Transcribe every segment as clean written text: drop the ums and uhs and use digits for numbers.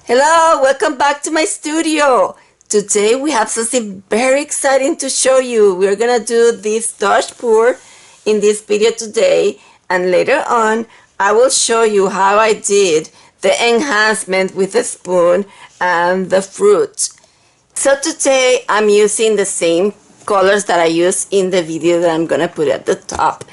Hello, welcome back to my studio. Today we have something very exciting to show you. We're gonna do this touch pour in this video today, and later on I will show you how I did the enhancement with the spoon and the fruit. So today I'm using the same colors that I used in the video that I'm gonna put at the top.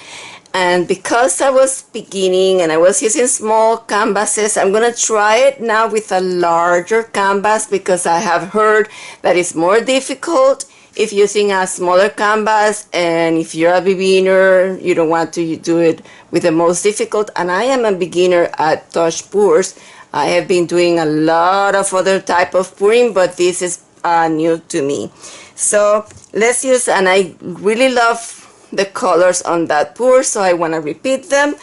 And because I was beginning and I was using small canvases, I'm going to try it now with a larger canvas because I have heard that it's more difficult if using a smaller canvas, and if you're a beginner, you don't want to do it with the most difficult. And I am a beginner at touch pours. I have been doing a lot of other type of pouring, but this is new to me. So let's use, and I really love the colors on that pour, so I want to repeat them,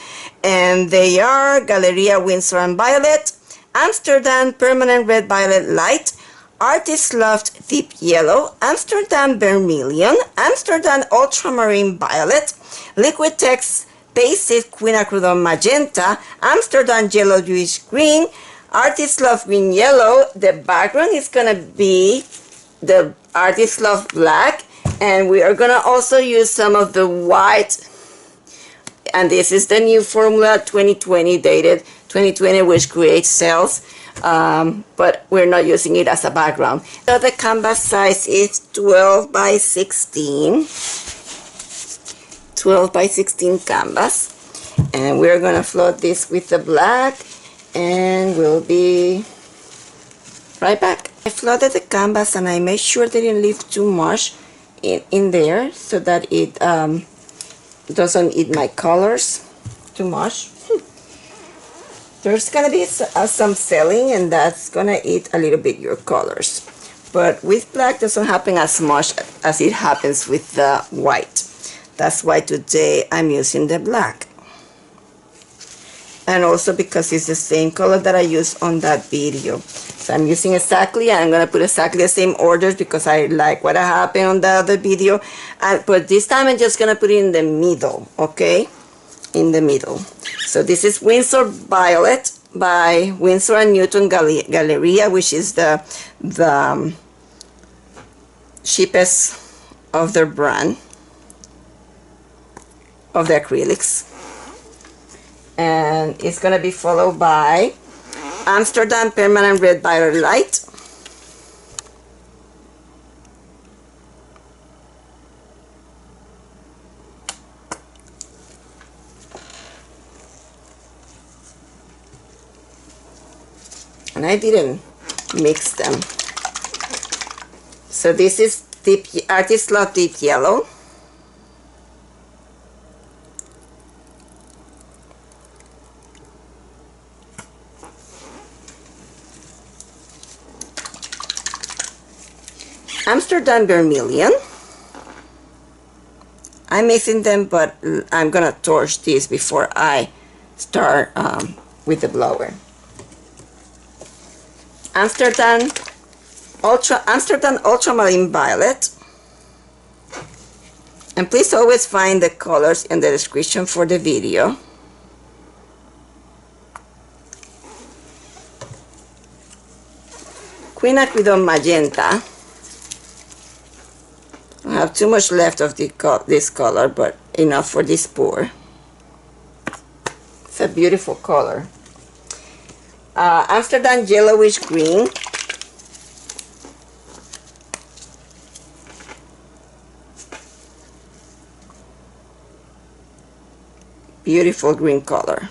and they are Galeria Winsor Violet, Amsterdam Permanent Red Violet Light, Artist Loft Deep Yellow, Amsterdam Vermilion, Amsterdam Ultramarine Violet, Liquitex Basics Quinacridone Magenta, Amsterdam Yellowish Green, Artist Loft Green Yellow. The background is gonna be the Artist Loft Black, and we are gonna also use some of the white, and this is the new formula 2020 dated 2020, which creates cells, but we're not using it as a background. So the canvas size is 12 by 16 canvas, and we're gonna float this with the black, and we'll be right back. I flooded the canvas and I made sure they didn't leave too much in there so that it doesn't eat my colors too much. There's gonna be some selling, and that's gonna eat a little bit your colors, but with black doesn't happen as much as it happens with the white. That's why today I'm using the black, and also because it's the same color that I used on that video. So I'm using exactly, and I'm going to put exactly the same orders because I like what happened on the other video. But this time I'm just going to put it in the middle, okay? In the middle. So this is Winsor Violet by Winsor & Newton Galeria, which is the cheapest of their brand, of the acrylics. And it's going to be followed by Amsterdam Permanent Red Violet Light, and I didn't mix them. So this is deep Artist Loft Deep Yellow, Amsterdam Vermilion. I'm mixing them, but I'm gonna torch this before I start with the blower. Amsterdam Ultramarine Violet, and please always find the colors in the description for the video. Quinacridone Magenta. I have too much left of this color, but enough for this pour. It's a beautiful color. Amsterdam Yellowish Green. Beautiful green color.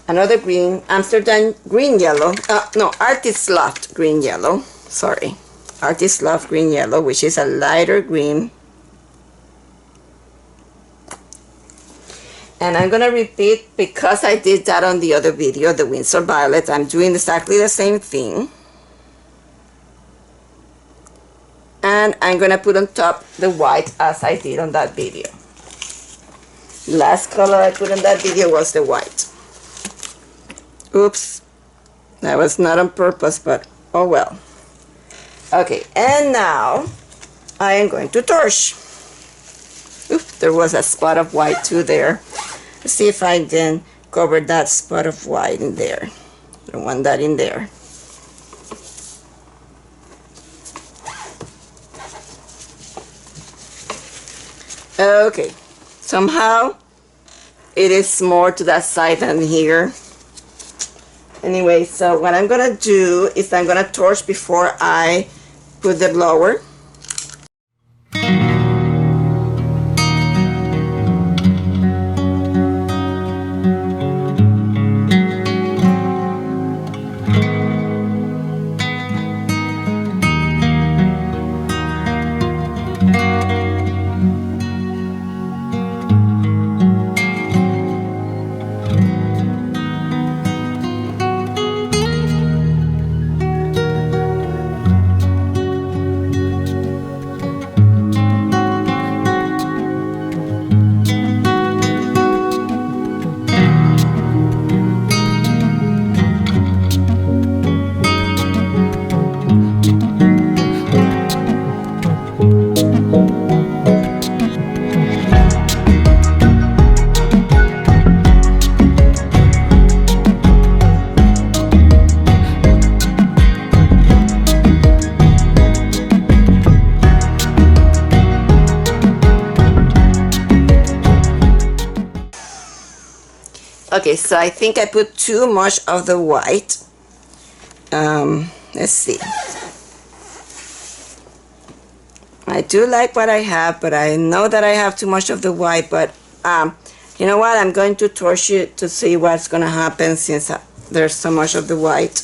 Another green, Amsterdam Green Yellow. No, Artist Loft Green Yellow. Sorry, Artist Loft Green Yellow, which is a lighter green. And I'm going to repeat, because I did that on the other video, the Winsor Violet, I'm doing exactly the same thing. And I'm going to put on top the white as I did on that video. Last color I put on that video was the white. Oops, that was not on purpose, but oh well. Okay, and now I am going to torch. Oops, there was a spot of white too there. Let's see if I can cover that spot of white in there. I don't want that in there. Okay, somehow it is more to that side than here. Anyway, so what I'm gonna do is I'm gonna torch before I put the blower. Okay, so I think I put too much of the white. Let's see. I do like what I have, but I know that I have too much of the white. But you know what? I'm going to torch it to see what's going to happen since there's so much of the white.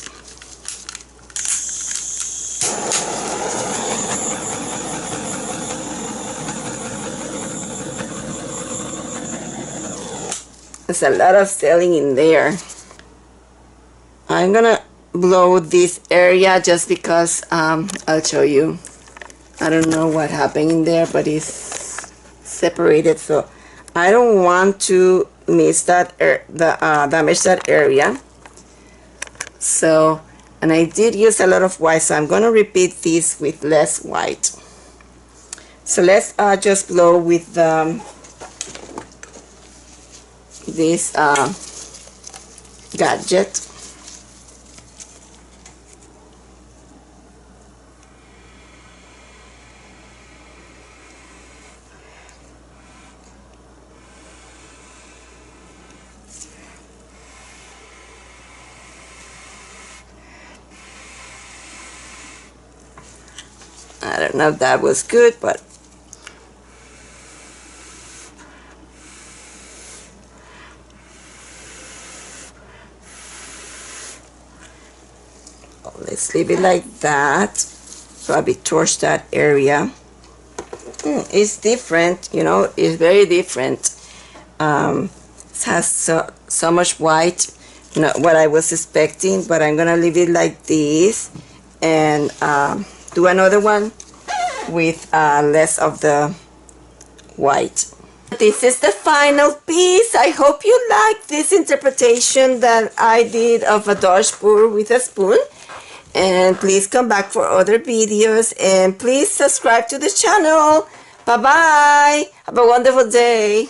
There's a lot of selling in there. I'm gonna blow this area just because I'll show you. I don't know what happened in there, but it's separated, so I don't want to miss that damage that area. So, and I did use a lot of white, so I'm gonna repeat this with less white. So let's just blow with this gadget. I don't know if that was good, but let's leave it like that. Probably torch that area. It's different, you know, it's very different. It has so much white, not what I was expecting, but I'm gonna leave it like this and do another one with less of the white. This is the final piece. I hope you like this interpretation that I did of a Dutch pour with a spoon. And please come back for other videos, and please subscribe to the channel. Bye bye. Have a wonderful day.